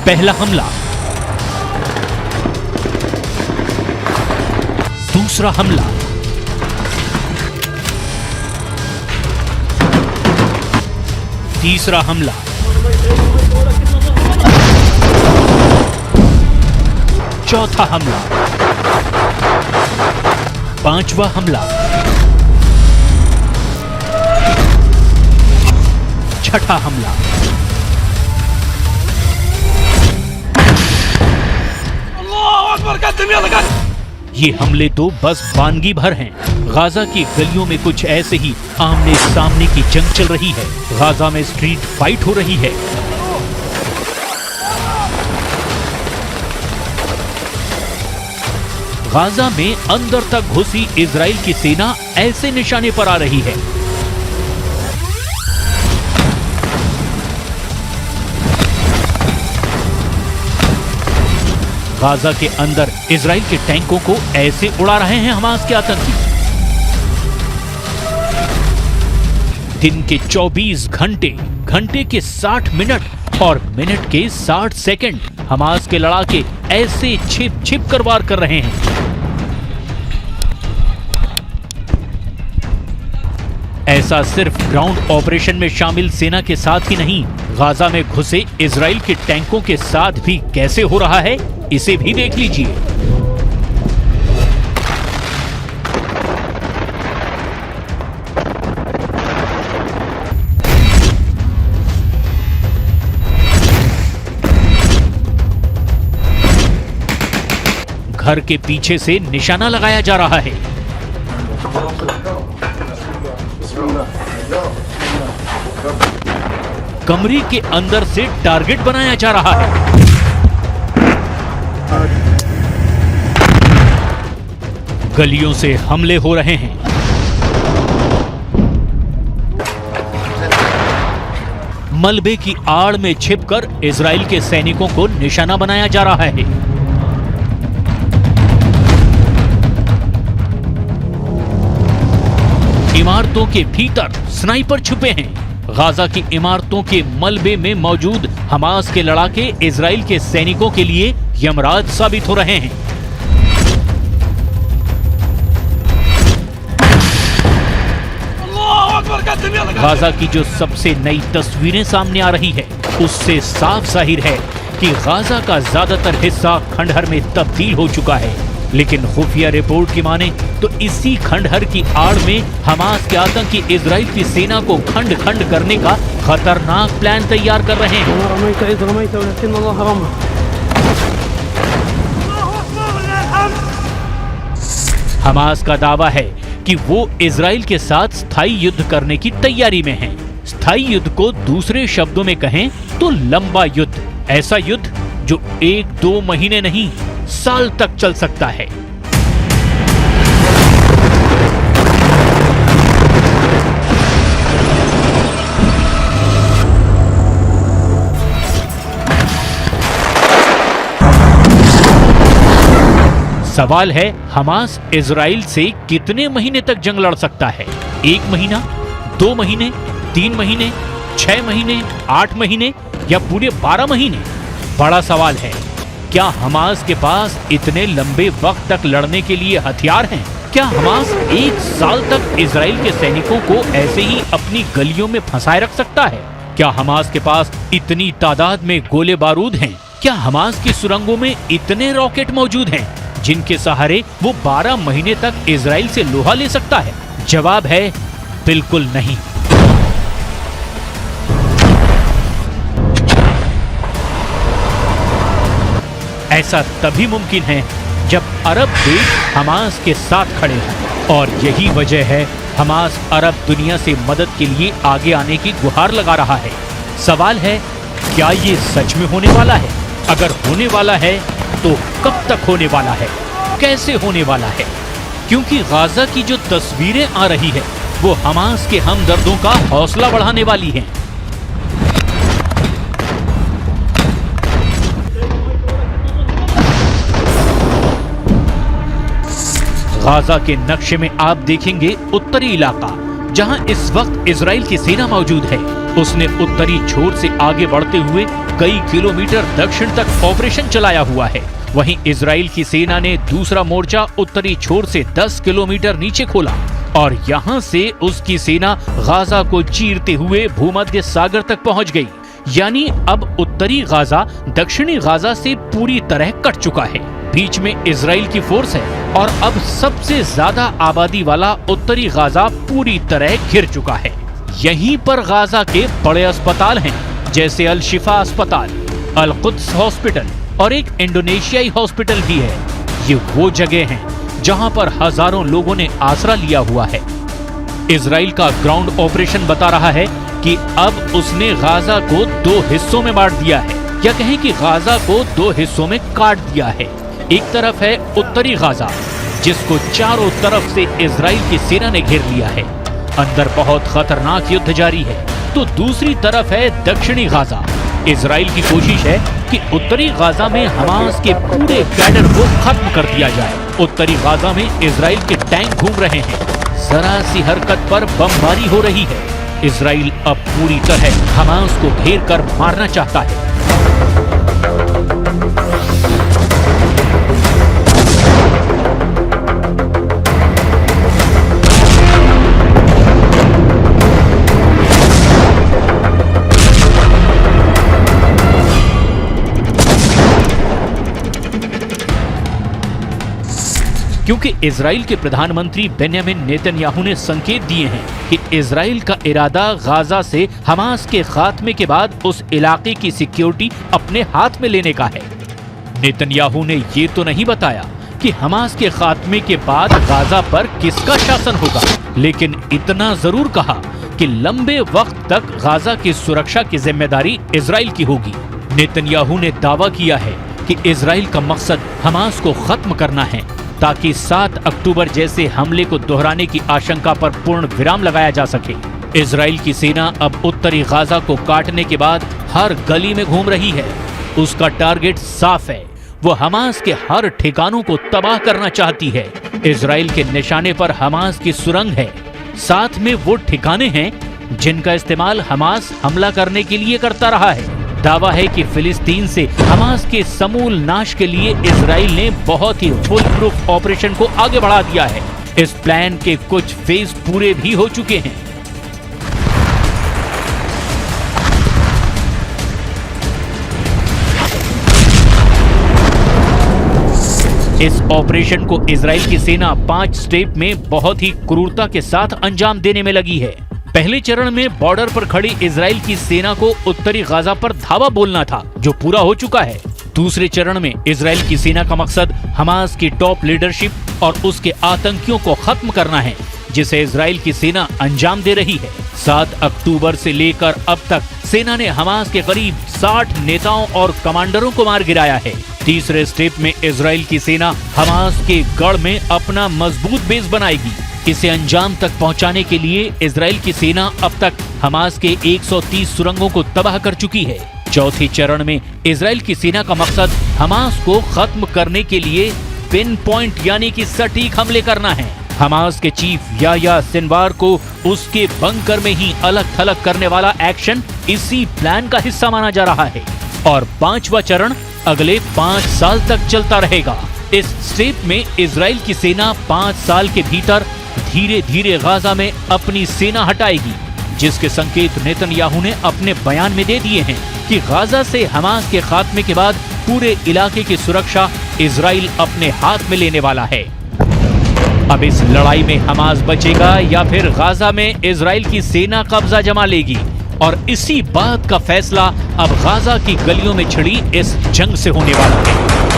पहला हमला, दूसरा हमला, तीसरा हमला, चौथा हमला, पांचवा हमला, छठा हमला। ये हमले तो बस वानगी भर हैं। गाजा की गलियों में कुछ ऐसे ही आमने सामने की जंग चल रही है। गाजा में स्ट्रीट फाइट हो रही है। गाजा में अंदर तक घुसी इजराइल की सेना ऐसे निशाने पर आ रही है। गाजा के अंदर इजराइल के टैंकों को ऐसे उड़ा रहे हैं हमास के आतंकी। दिन के 24 घंटे, घंटे के 60 मिनट और मिनट के 60 सेकंड हमास के लड़ाके ऐसे छिप छिप कर वार कर रहे हैं। ऐसा सिर्फ ग्राउंड ऑपरेशन में शामिल सेना के साथ ही नहीं, गाजा में घुसे इजराइल के टैंकों के साथ भी कैसे हो रहा है, इसे भी देख लीजिए। घर के पीछे से निशाना लगाया जा रहा है। कमरे के अंदर से टारगेट बनाया जा रहा है। गलियों से हमले हो रहे हैं। मलबे की आड़ में छिपकर इजराइल के सैनिकों को निशाना बनाया जा रहा है। इमारतों के भीतर स्नाइपर छुपे हैं। गाजा की इमारतों के मलबे में मौजूद हमास के लड़ाके इजराइल के सैनिकों के लिए यमराज साबित हो रहे हैं। गाजा की जो सबसे नई तस्वीरें सामने आ रही है, उससे साफ जाहिर है कि गाजा का ज्यादातर हिस्सा खंडहर में तब्दील हो चुका है। लेकिन खुफिया रिपोर्ट की माने तो इसी खंडहर की आड़ में हमास के आतंकी इजराइल की सेना को खंड खंड करने का खतरनाक प्लान तैयार कर रहे हैं। हमास का दावा है कि वो इजराइल के साथ स्थायी युद्ध करने की तैयारी में है। स्थायी युद्ध को दूसरे शब्दों में कहें तो लंबा युद्ध, ऐसा युद्ध जो 1-2 महीने नहीं, साल तक चल सकता है। सवाल है, हमास इजराइल से कितने महीने तक जंग लड़ सकता है? 1 महीना, 2 महीने, 3 महीने, 6 महीने, 8 महीने या पूरे 12 महीने? बड़ा सवाल है। क्या हमास के पास इतने लंबे वक्त तक लड़ने के लिए हथियार हैं? क्या हमास 1 साल तक इजराइल के सैनिकों को ऐसे ही अपनी गलियों में फंसाए रख सकता है? क्या हमास के पास इतनी तादाद में गोले बारूद हैं? क्या हमास की सुरंगों में इतने रॉकेट मौजूद हैं जिनके सहारे वो 12 महीने तक इजराइल से लोहा ले सकता है? जवाब है बिल्कुल नहीं। ऐसा तभी मुमकिन है जब अरब देश हमास के साथ खड़े हों, और यही वजह है हमास अरब दुनिया से मदद के लिए आगे आने की गुहार लगा रहा है। सवाल है, क्या ये सच में होने वाला है? अगर होने वाला है तो कब तक होने वाला है? कैसे होने वाला है? क्योंकि गाजा की जो तस्वीरें आ रही है वो हमास के हमदर्दों का हौसला बढ़ाने वाली हैं। गाजा के नक्शे में आप देखेंगे उत्तरी इलाका, जहां इस वक्त इजराइल की सेना मौजूद है। उसने उत्तरी छोर से आगे बढ़ते हुए कई किलोमीटर दक्षिण तक ऑपरेशन चलाया हुआ है। वहीं इजराइल की सेना ने दूसरा मोर्चा उत्तरी छोर से 10 किलोमीटर नीचे खोला और यहां से उसकी सेना गाजा को चीरते हुए भूमध्य सागर तक पहुंच गई। यानी अब उत्तरी गाजा दक्षिणी गाजा से पूरी तरह कट चुका है। बीच में इजराइल की फोर्स है और अब सबसे ज्यादा आबादी वाला उत्तरी गाजा पूरी तरह घिर चुका है। यहीं पर गाजा के बड़े अस्पताल हैं, जैसे अल शिफा अस्पताल, अल कुद्स हॉस्पिटल और एक इंडोनेशियाई हॉस्पिटल भी है। ये वो जगह हैं जहां पर हजारों लोगों ने आसरा लिया हुआ है। इजराइल का ग्राउंड ऑपरेशन बता रहा है कि अब उसने गाजा को 2 हिस्सों में बांट दिया है, या कहें कि गाजा को 2 हिस्सों में काट दिया है। एक तरफ है उत्तरी गाजा, जिसको चारों तरफ से इजराइल की सेना ने घेर लिया है, अंदर बहुत खतरनाक युद्ध जारी है। तो दूसरी तरफ है दक्षिणी गाजा। इजराइल की कोशिश है कि उत्तरी गाजा में हमास के पूरे कैडर को खत्म कर दिया जाए। उत्तरी गाजा में इजराइल के टैंक घूम रहे हैं, जरा सी हरकत पर बमबारी हो रही है। इजराइल अब पूरी तरह हमास को घेर कर मारना चाहता है। क्योंकि इजराइल के प्रधानमंत्री बेन्यामिन नेतन्याहू ने संकेत दिए हैं कि इजराइल का इरादा गाजा से हमास के खात्मे के बाद उस इलाके की सिक्योरिटी अपने हाथ में लेने का है। नेतन्याहू ने ये तो नहीं बताया कि हमास के खात्मे के बाद गाजा पर किसका शासन होगा, लेकिन इतना जरूर कहा कि लंबे वक्त तक गाजा की सुरक्षा की जिम्मेदारी इजराइल की होगी। नेतन्याहू ने दावा किया है कि इजराइल का मकसद हमास को खत्म करना है, ताकि 7 अक्टूबर जैसे हमले को दोहराने की आशंका पर पूर्ण विराम लगाया जा सके। इजराइल की सेना अब उत्तरी गाजा को काटने के बाद हर गली में घूम रही है। उसका टारगेट साफ है, वो हमास के हर ठिकानों को तबाह करना चाहती है। इजराइल के निशाने पर हमास की सुरंग है, साथ में वो ठिकाने हैं जिनका इस्तेमाल हमास हमला करने के लिए करता रहा है। दावा है कि फिलिस्तीन से हमास के समूल नाश के लिए इजराइल ने बहुत ही फुल प्रूफ ऑपरेशन को आगे बढ़ा दिया है। इस प्लान के कुछ फेज पूरे भी हो चुके हैं। इस ऑपरेशन को इजराइल की सेना 5 स्टेप में बहुत ही क्रूरता के साथ अंजाम देने में लगी है। पहले चरण में बॉर्डर पर खड़ी इजराइल की सेना को उत्तरी गाजा पर धावा बोलना था, जो पूरा हो चुका है। दूसरे चरण में इजराइल की सेना का मकसद हमास की टॉप लीडरशिप और उसके आतंकियों को खत्म करना है, जिसे इजराइल की सेना अंजाम दे रही है। 7 अक्टूबर से लेकर अब तक सेना ने हमास के करीब 60 नेताओं और कमांडरों को मार गिराया है। तीसरे स्टेप में इजराइल की सेना हमास के गढ़ में अपना मजबूत बेस बनाएगी। इसे अंजाम तक पहुंचाने के लिए इजराइल की सेना अब तक हमास के 130 सुरंगों को तबाह कर चुकी है। चौथे चरण में इजराइल की सेना का मकसद हमास को खत्म करने के लिए पिन पॉइंट यानी कि सटीक हमले करना है। हमास के चीफ याह्या सिनवार को उसके बंकर में ही अलग थलग करने वाला एक्शन इसी प्लान का हिस्सा माना जा रहा है। और 5वां चरण अगले 5 साल तक चलता रहेगा। इस स्टेप में इजराइल की सेना 5 साल के भीतर धीरे धीरे गाजा में अपनी सेना हटाएगी, जिसके संकेत नेतन्याहू ने अपने बयान में दे दिए हैं कि गाजा से हमास के खात्मे के बाद पूरे इलाके की सुरक्षा इजराइल अपने हाथ में लेने वाला है। अब इस लड़ाई में हमास बचेगा या फिर गाजा में इजराइल की सेना कब्जा जमा लेगी, और इसी बात का फैसला अब गाजा की गलियों में छिड़ी इस जंग से होने वाला है।